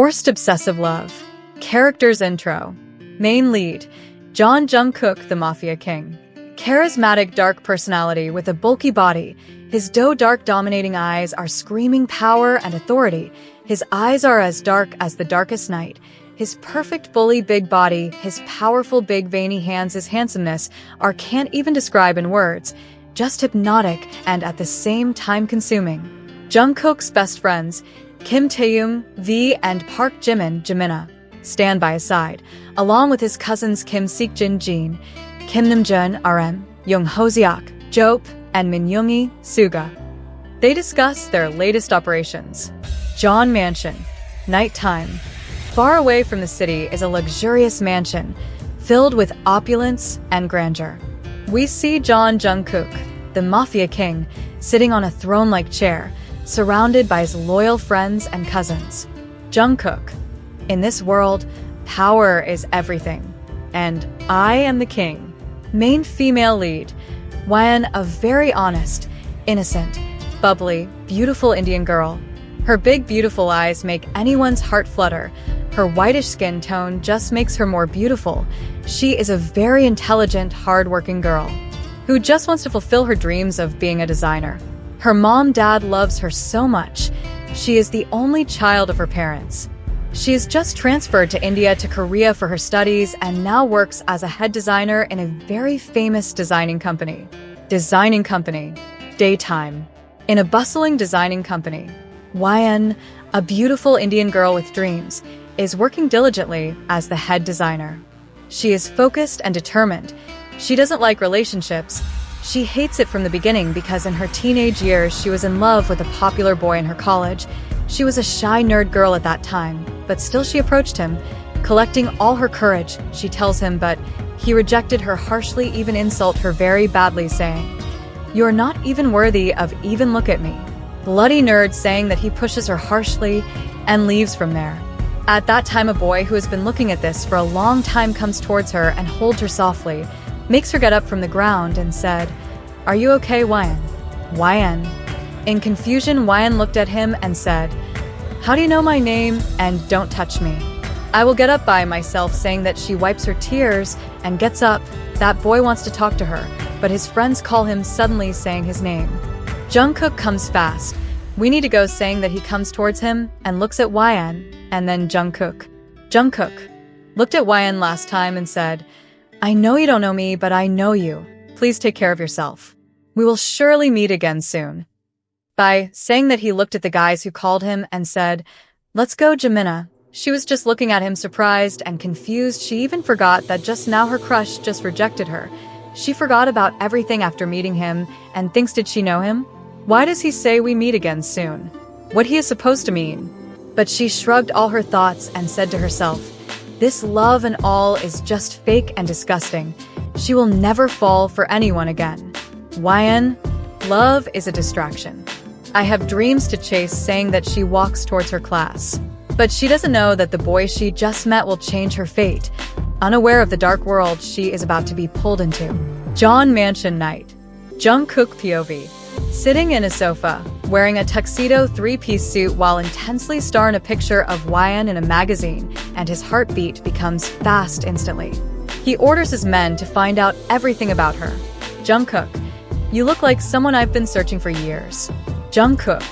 Forced obsessive love. Characters intro. Main lead, JUNGKOOK, the Mafia king. Charismatic dark personality with a bulky body. His dark dominating eyes are screaming power and authority. His eyes are as dark as the darkest night. His perfect bully big body, his powerful big veiny hands, his handsomeness can't even describe in words. Just hypnotic and at the same time consuming. Jungkook's best friends, Kim Taehyung, V, and Park Jimina, stand by his side, along with his cousins Kim Seokjin Jin, Kim Namjoon RM, Young Hoseok, Jope, and Min Yoongi Suga. They discuss their latest operations. John Mansion. Nighttime. Far away from the city is a luxurious mansion, filled with opulence and grandeur. We see Jungkook, the Mafia king, sitting on a throne-like chair, surrounded by his loyal friends and cousins. Jungkook. In this world, power is everything, and I am the king. Main female lead, Hwayeon, a very honest, innocent, bubbly, beautiful Indian girl. Her big, beautiful eyes make anyone's heart flutter. Her whitish skin tone just makes her more beautiful. She is a very intelligent, hard-working girl who just wants to fulfill her dreams of being a designer. Her dad loves her so much. She is the only child of her parents. She is just transferred to India to Korea for her studies and now works as a head designer in a very famous designing company. Daytime. In a bustling designing company, Hwayeon, a beautiful Indian girl with dreams, is working diligently as the head designer. She is focused and determined. She doesn't like relationships. She hates it from the beginning because in her teenage years she was in love with a popular boy in her college. She was a shy nerd girl at that time, but still she approached him. Collecting all her courage, she tells him, but he rejected her harshly, even insult her very badly, saying, "You're not even worthy of even look at me." Bloody nerd, saying that he pushes her harshly and leaves from there. At that time, a boy who has been looking at this for a long time comes towards her and holds her softly, makes her get up from the ground and said, "Are you okay, Hwayeon?" In confusion, Hwayeon looked at him and said, "How do you know my name? And don't touch me. I will get up by myself," saying that she wipes her tears and gets up. That boy wants to talk to her, but his friends call him suddenly, saying his name. Jungkook comes fast. We need to go, saying that he comes towards him and looks at Hwayeon, and then Jungkook looked at Hwayeon last time and said, "I know you don't know me, but I know you. Please take care of yourself. We will surely meet again soon." By saying that, he looked at the guys who called him and said, "Let's go, Jimina." She was just looking at him, surprised and confused. She even forgot that just now her crush just rejected her. She forgot about everything after meeting him and thinks, did she know him? Why does he say we meet again soon? What he is supposed to mean? But she shrugged all her thoughts and said to herself, this love and all is just fake and disgusting. She will never fall for anyone again. Hwayeon, love is a distraction. I have dreams to chase, saying that she walks towards her class. But she doesn't know that the boy she just met will change her fate. Unaware of the dark world she is about to be pulled into. John Mansion night. Jungkook POV. Sitting in a sofa, wearing a tuxedo three-piece suit while intensely starring a picture of Hwayeon in a magazine, and his heartbeat becomes fast instantly. He orders his men to find out everything about her. Jungkook, you look like someone I've been searching for years. Jungkook,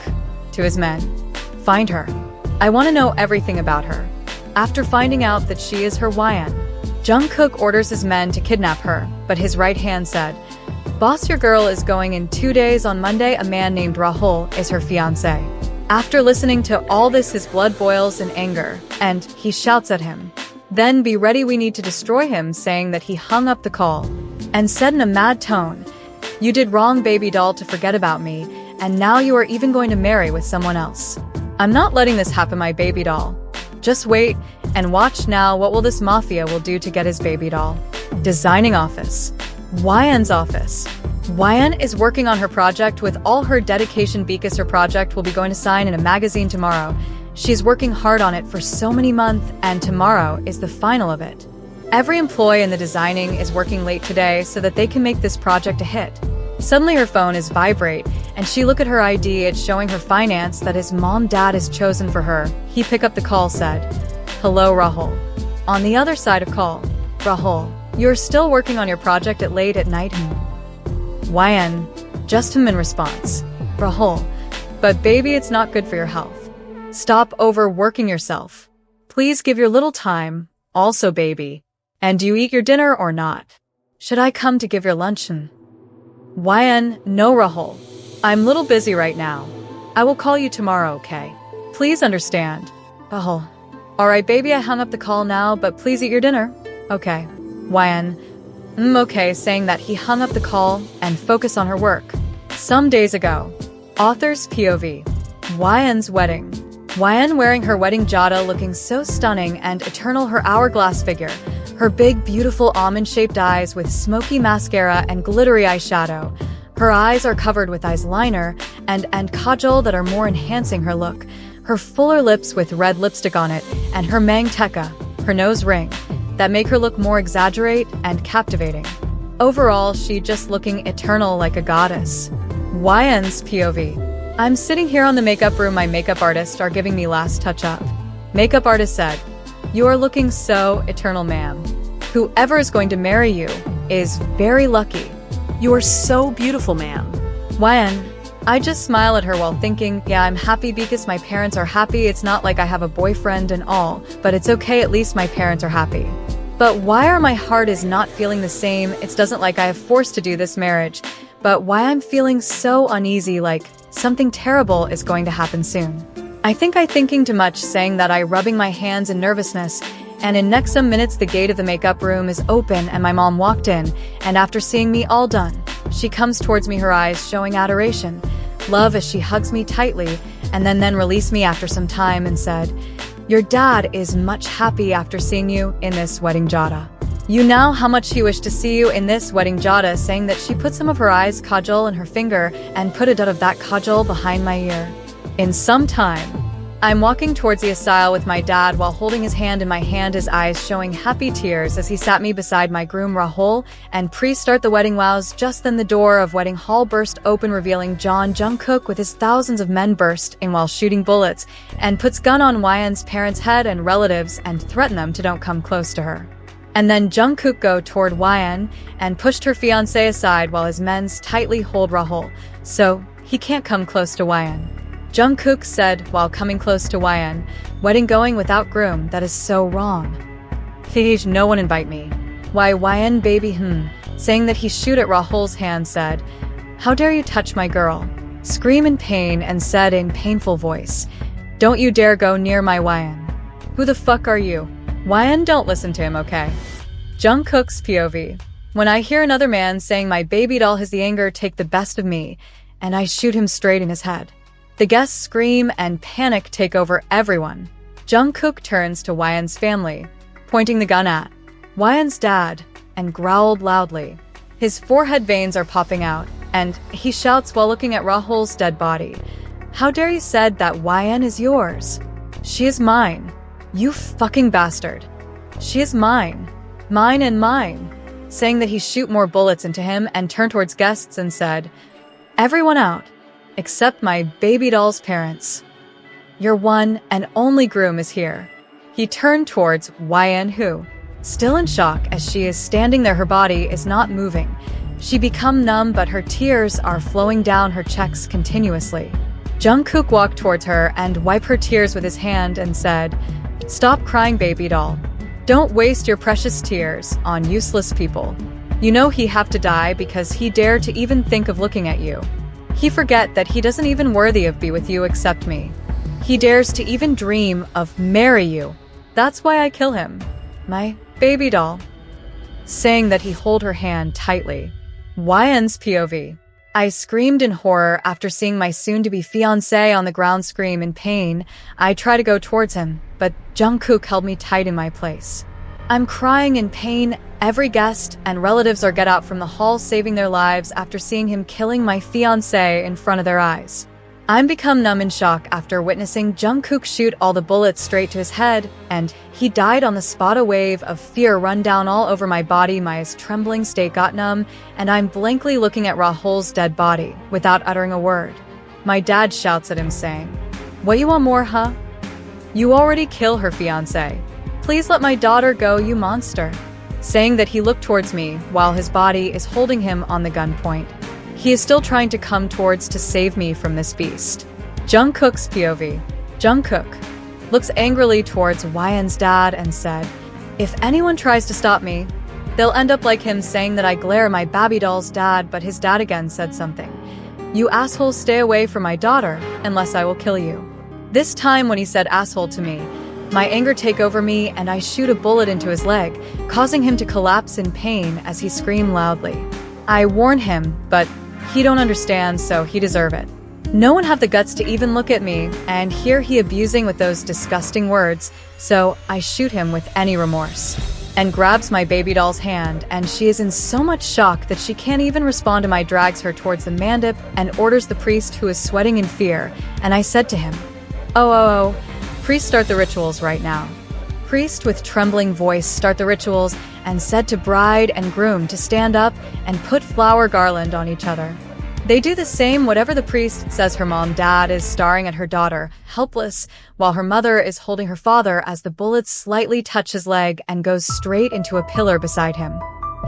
to his men, find her. I want to know everything about her. After finding out that she is her Hwayeon, Jungkook orders his men to kidnap her, but his right hand said, "Boss, your girl is going in 2 days. On Monday, a man named Rahul is her fiancé." After listening to all this, his blood boils in anger, and he shouts at him, "Then be ready, we need to destroy him," saying that he hung up the call and said in a mad tone, "You did wrong, baby doll, to forget about me, and now you are even going to marry with someone else. I'm not letting this happen, my baby doll. Just wait and watch now what will this Mafia will do to get his baby doll." Designing office. Hwayeon's office. Hwayeon is working on her project with all her dedication because her project will be going to sign in a magazine tomorrow. She's working hard on it for so many months, and tomorrow is the final of it. Every employee in the designing is working late today so that they can make this project a hit. Suddenly her phone is vibrate and she look at her ID, it's showing her finance that his mom-dad is chosen for her. He pick up the call, said, "Hello, Rahul." On the other side of call, "Rahul, you're still working on your project at late at night?" YN, just him in response, "Rahul, but baby, it's not good for your health. Stop overworking yourself. Please give your little time. Also, baby. And do you eat your dinner or not? Should I come to give your luncheon?" YN, "No, Rahul. I'm a little busy right now. I will call you tomorrow, okay? Please understand." Rahul, "Alright, baby, I hung up the call now, but please eat your dinner." Okay. YN, okay, saying that he hung up the call and focus on her work. Some days ago. Author's POV. YN's wedding. YN wearing her wedding jada, looking so stunning and eternal, her hourglass figure, her big beautiful almond-shaped eyes with smoky mascara and glittery eyeshadow. Her eyes are covered with eyeliner and kajal that are more enhancing her look. Her fuller lips with red lipstick on it, and her mangteka, her nose ring, that make her look more exaggerate and captivating. Overall, she just looking eternal like a goddess. YN's POV. I'm sitting here on the makeup room, my makeup artists are giving me last touch-up. Makeup artist said, "You are looking so eternal, ma'am. Whoever is going to marry you is very lucky. You are so beautiful, ma'am." YN, I just smile at her while thinking, yeah, I'm happy because my parents are happy. It's not like I have a boyfriend and all, but it's okay, at least my parents are happy. But why are my heart is not feeling the same? It doesn't like I have forced to do this marriage, but why I'm feeling so uneasy, like something terrible is going to happen soon. I think I thinking too much, saying that I rubbing my hands in nervousness, and in next some minutes the gate of the makeup room is open and my mom walked in, and after seeing me all done, she comes towards me, her eyes showing adoration, love as she hugs me tightly, and then released me after some time and said, "Your dad is much happy after seeing you in this wedding jada. You know how much he wished to see you in this wedding jada," saying that she put some of her eyes kajal in her finger and put a dot of that kajal behind my ear. In some time, I'm walking towards the aisle with my dad while holding his hand in my hand, his eyes showing happy tears as he sat me beside my groom Rahul and pre-start the wedding wows. Just then the door of wedding hall burst open, revealing JUNGKOOK with his thousands of men burst in while shooting bullets and puts gun on YN's parents' head and relatives and threaten them to don't come close to her. And then JUNGKOOK go toward YN and pushed her fiancé aside while his men's tightly hold Rahul, so he can't come close to YN. JUNGKOOK said while coming close to YN, "Wedding going without groom, that is so wrong. Please, no one invite me." Why YN baby saying that he shoot at Rahul's hand, said, "How dare you touch my girl?" Scream in pain and said in painful voice, "Don't you dare go near my YN. Who the fuck are you?" YN, don't listen to him, okay? JUNGKOOK's POV. When I hear another man saying my baby doll has the anger take the best of me, and I shoot him straight in his head. The guests scream and panic take over everyone. JUNGKOOK turns to YN's family, pointing the gun at YN's dad, and growled loudly. His forehead veins are popping out, and he shouts while looking at Rahul's dead body, "How dare you said that YN is yours? She is mine. You fucking bastard. She is mine. Mine and mine." Saying that he shoot more bullets into him and turned towards guests and said, "Everyone out, except my baby doll's parents. Your one and only groom is here." He turned towards YN, who, still in shock as she is standing there, her body is not moving. She become numb, but her tears are flowing down her cheeks continuously. JUNGKOOK walked towards her and wiped her tears with his hand and said, "Stop crying, baby doll. Don't waste your precious tears on useless people. You know he have to die because he dared to even think of looking at you. He forget that he doesn't even worthy of be with you except me. He dares to even dream of marry you. That's why I kill him. My baby doll." Saying that he hold her hand tightly. YN's POV. I screamed in horror after seeing my soon-to-be fiancé on the ground scream in pain. I try to go towards him, but JUNGKOOK held me tight in my place. I'm crying in pain. Every guest and relatives are get out from the hall saving their lives after seeing him killing my fiancé in front of their eyes. I'm become numb in shock after witnessing Jungkook shoot all the bullets straight to his head, and he died on the spot. A wave of fear run down all over my body. My trembling state got numb, and I'm blankly looking at Rahul's dead body, without uttering a word. My dad shouts at him saying, "What you want more, huh? You already killed her fiancé. Please let my daughter go, you monster." Saying that, he looked towards me while his body is holding him on the gunpoint. He is still trying to come towards to save me from this beast. Jungkook's POV. Jungkook looks angrily towards YN's dad and said, "If anyone tries to stop me, they'll end up like him," saying that I glare my baby doll's dad, but his dad again said something. "You asshole, stay away from my daughter, unless I will kill you." This time when he said asshole to me, my anger take over me and I shoot a bullet into his leg, causing him to collapse in pain as he screamed loudly. I warn him, but he don't understand, so he deserve it. No one have the guts to even look at me, and here he abusing with those disgusting words, so I shoot him with any remorse. And grabs my baby doll's hand, and she is in so much shock that she can't even respond to my drags her towards the mandip and orders the priest, who is sweating in fear, and I said to him, Oh, priest, start the rituals right now." Priest with trembling voice start the rituals and said to bride and groom to stand up and put flower garland on each other. They do the same whatever the priest says. Her mom dad is staring at her daughter, helpless, while her mother is holding her father as the bullets slightly touch his leg and goes straight into a pillar beside him.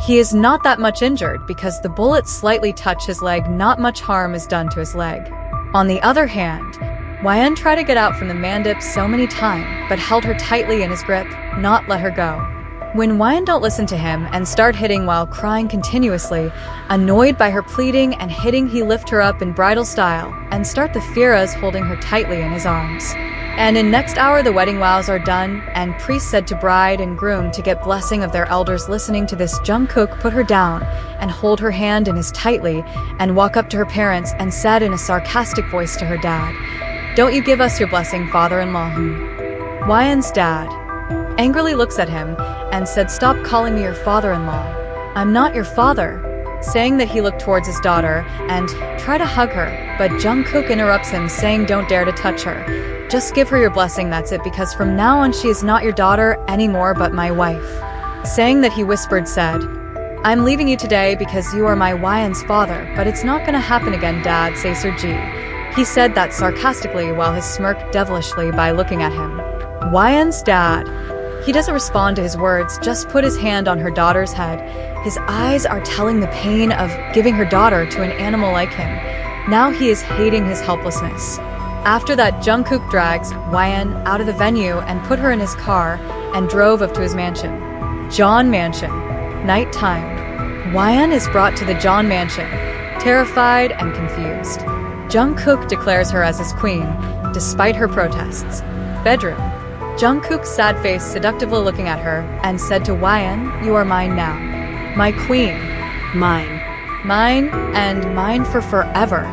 He is not that much injured because the bullets slightly touch his leg, not much harm is done to his leg. On the other hand, YN tried to get out from the mandip so many times, but held her tightly in his grip, not let her go. When YN don't listen to him and start hitting while crying continuously, annoyed by her pleading and hitting, he lift her up in bridal style and start the Firas, holding her tightly in his arms. And in next hour the wedding vows are done, and priest said to bride and groom to get blessing of their elders. Listening to this, Jungkook put her down and hold her hand in his tightly and walk up to her parents and said in a sarcastic voice to her dad, "Don't you give us your blessing, father-in-law." YN's dad angrily looks at him and said, "Stop calling me your father-in-law. I'm not your father." Saying that, he looked towards his daughter and try to hug her, but Jungkook interrupts him saying, "Don't dare to touch her. Just give her your blessing, that's it, because from now on she is not your daughter anymore but my wife." Saying that, he whispered said, "I'm leaving you today because you are my YN's father, but it's not gonna happen again, dad," say Sir G. He said that sarcastically while his smirked devilishly by looking at him. YN's dad, he doesn't respond to his words, just put his hand on her daughter's head. His eyes are telling the pain of giving her daughter to an animal like him. Now he is hating his helplessness. After that, Jungkook drags YN out of the venue and put her in his car and drove up to his mansion. John Mansion. Nighttime. YN is brought to the John Mansion, terrified and confused. Jungkook declares her as his queen, despite her protests. Bedroom. Jungkook sad face seductively looking at her and said to YN, "You are mine now. My queen. Mine. Mine and mine for forever."